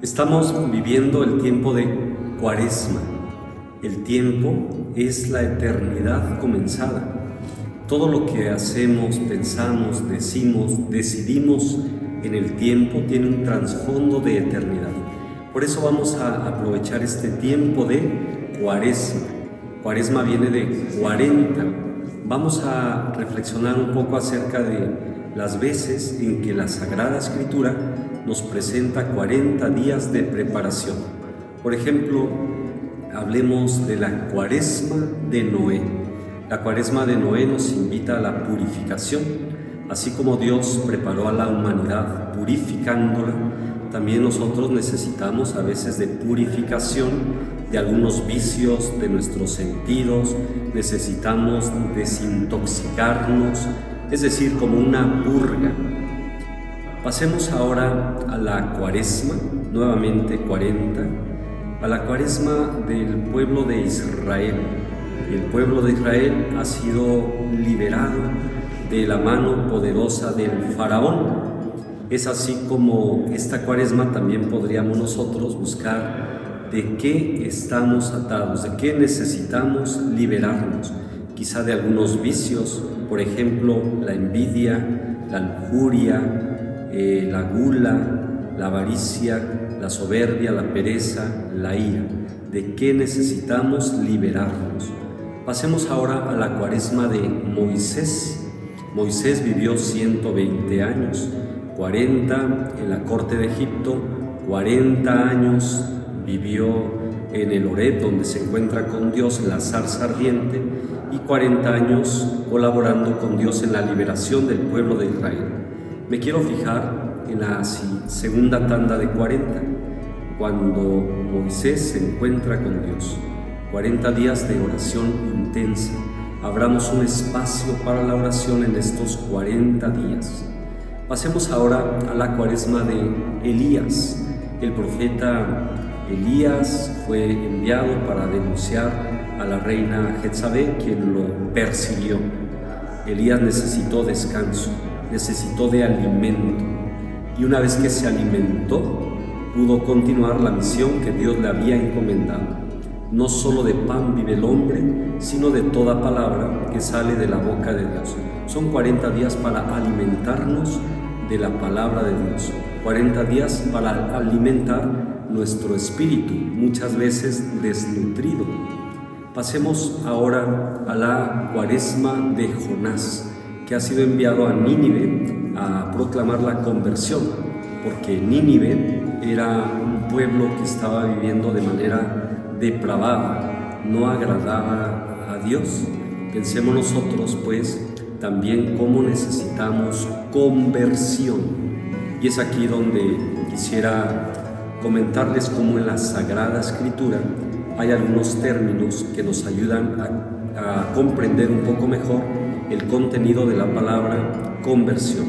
Estamos viviendo el tiempo de Cuaresma. El tiempo es la eternidad comenzada. Todo lo que hacemos, pensamos, decimos, decidimos en el tiempo tiene un trasfondo de eternidad. Por eso vamos a aprovechar este tiempo de Cuaresma. Cuaresma viene de 40. Vamos a reflexionar un poco acerca de las veces en que la Sagrada Escritura nos presenta 40 días de preparación. Por ejemplo, hablemos de la Cuaresma de Noé. La Cuaresma de Noé nos invita a la purificación. Así como Dios preparó a la humanidad purificándola, también nosotros necesitamos a veces de purificación de algunos vicios de nuestros sentidos, necesitamos desintoxicarnos, es decir, como una purga. Pasemos ahora a la Cuaresma, nuevamente 40, a la Cuaresma del pueblo de Israel. El pueblo de Israel ha sido liberado de la mano poderosa del faraón. Es así como esta Cuaresma también podríamos nosotros buscar de qué estamos atados, de qué necesitamos liberarnos. Quizá de algunos vicios, por ejemplo, la envidia, la lujuria, la gula, la avaricia, la soberbia, la pereza, la ira. ¿De qué necesitamos liberarnos? Pasemos ahora a la Cuaresma de Moisés. Moisés vivió 120 años, 40 en la corte de Egipto, 40 años vivió en el Horeb, donde se encuentra con Dios la zarza ardiente, y 40 años colaborando con Dios en la liberación del pueblo de Israel. Me quiero fijar en la segunda tanda de 40, cuando Moisés se encuentra con Dios. 40 días de oración intensa. Abramos un espacio para la oración en estos 40 días. Pasemos ahora a la Cuaresma de Elías. El profeta Elías fue enviado para denunciar a la reina Jezabel, quien lo persiguió. Elías necesitó descanso, necesitó de alimento, y una vez que se alimentó, pudo continuar la misión que Dios le había encomendado. No solo de pan vive el hombre, sino de toda palabra que sale de la boca de Dios. Son 40 días para alimentarnos de la palabra de Dios, 40 días para alimentar nuestro espíritu, muchas veces desnutrido. Pasemos ahora a la Cuaresma de Jonás, que ha sido enviado a Nínive a proclamar la conversión, porque Nínive era un pueblo que estaba viviendo de manera depravada, no agradaba a Dios. Pensemos nosotros, pues, también cómo necesitamos conversión. Y es aquí donde quisiera comentarles cómo en la Sagrada Escritura hay algunos términos que nos ayudan a comprender un poco mejor el contenido de la palabra conversión.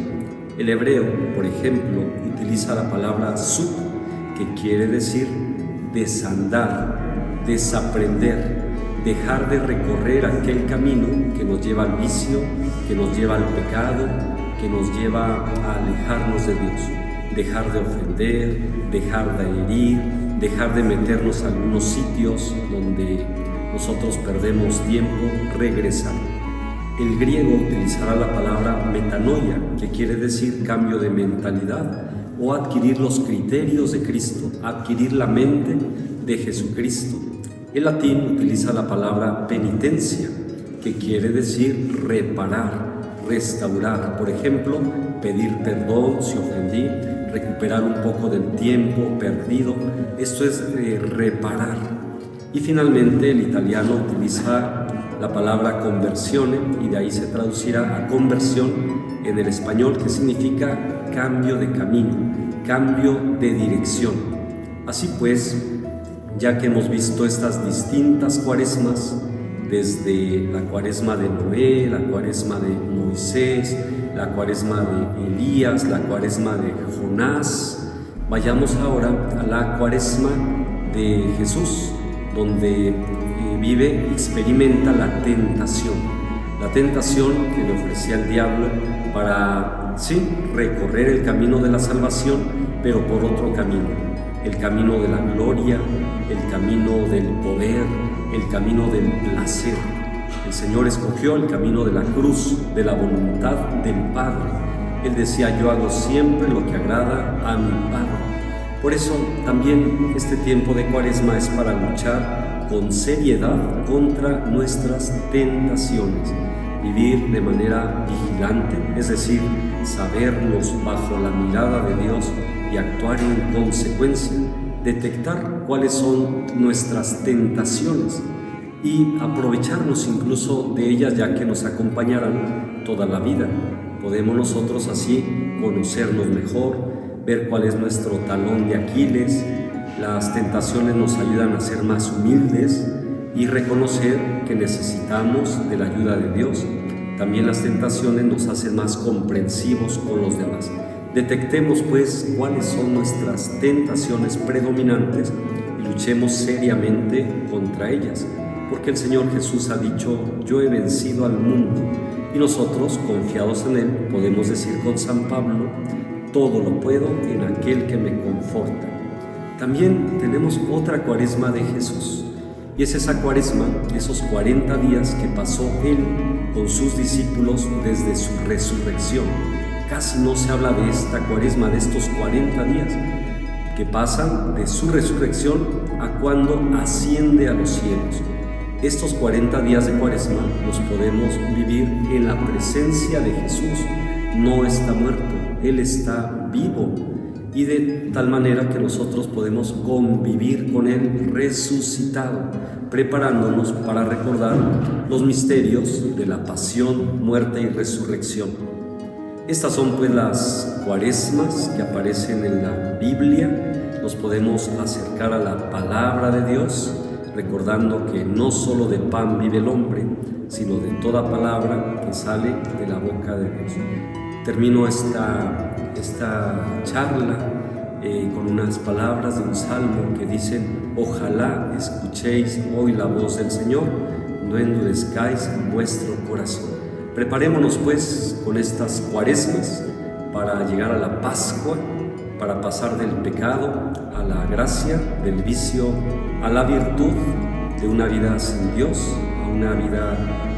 El hebreo, por ejemplo, utiliza la palabra sub, que quiere decir desandar, desaprender, dejar de recorrer aquel camino que nos lleva al vicio, que nos lleva al pecado, que nos lleva a alejarnos de Dios, dejar de ofender, dejar de herir, dejar de meternos a algunos sitios donde nosotros perdemos tiempo, regresar. El griego utilizará la palabra metanoia, que quiere decir cambio de mentalidad o adquirir los criterios de Cristo, adquirir la mente de Jesucristo. El latín utiliza la palabra penitencia, que quiere decir reparar, restaurar. Por ejemplo, pedir perdón si ofendí, recuperar un poco del tiempo perdido. Esto es reparar. Y finalmente el italiano utiliza la palabra conversione, y de ahí se traducirá a conversión en el español, que significa cambio de camino, cambio de dirección. Así pues, ya que hemos visto estas distintas cuaresmas, desde la Cuaresma de Noé, la Cuaresma de Moisés, la Cuaresma de Elías, la Cuaresma de Jonás, vayamos ahora a la Cuaresma de Jesús, donde vive, experimenta la tentación que le ofrecía el diablo para, sí, recorrer el camino de la salvación, pero por otro camino. el camino de la gloria, el camino del poder, el camino del placer. El Señor escogió el camino de la cruz, de la voluntad del Padre. Él decía: yo hago siempre lo que agrada a mi Padre. Por eso también este tiempo de Cuaresma es para luchar con seriedad contra nuestras tentaciones, vivir de manera vigilante, es decir, sabernos bajo la mirada de Dios y actuar en consecuencia, detectar cuáles son nuestras tentaciones y aprovecharnos incluso de ellas, ya que nos acompañarán toda la vida. Podemos nosotros así conocernos mejor, ver cuál es nuestro talón de Aquiles. Las tentaciones nos ayudan a ser más humildes y reconocer que necesitamos de la ayuda de Dios. También las tentaciones nos hacen más comprensivos con los demás. Detectemos pues cuáles son nuestras tentaciones predominantes y luchemos seriamente contra ellas, porque el Señor Jesús ha dicho: yo he vencido al mundo. Y nosotros, confiados en Él, podemos decir con San Pablo: todo lo puedo en aquel que me conforta. También tenemos otra Cuaresma de Jesús, y es esa Cuaresma, esos 40 días que pasó Él con sus discípulos desde su resurrección. Casi no se habla de esta Cuaresma, de estos 40 días que pasan de su resurrección a cuando asciende a los cielos. Estos 40 días de Cuaresma los podemos vivir en la presencia de Jesús. No está muerto, Él está vivo, y de tal manera que nosotros podemos convivir con Él resucitado, preparándonos para recordar los misterios de la pasión, muerte y resurrección. Estas son pues las Cuaresmas que aparecen en la Biblia. Nos podemos acercar a la palabra de Dios, recordando que no solo de pan vive el hombre, sino de toda palabra que sale de la boca de Dios. Termino esta charla con unas palabras de un salmo que dicen: ojalá escuchéis hoy la voz del Señor, no endurezcáis vuestro corazón. Preparémonos pues con estas Cuaresmas para llegar a la Pascua, para pasar del pecado a la gracia, del vicio a la virtud, de una vida sin Dios a una vida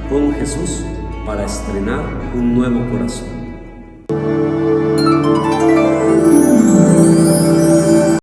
con Jesús, para estrenar un nuevo corazón.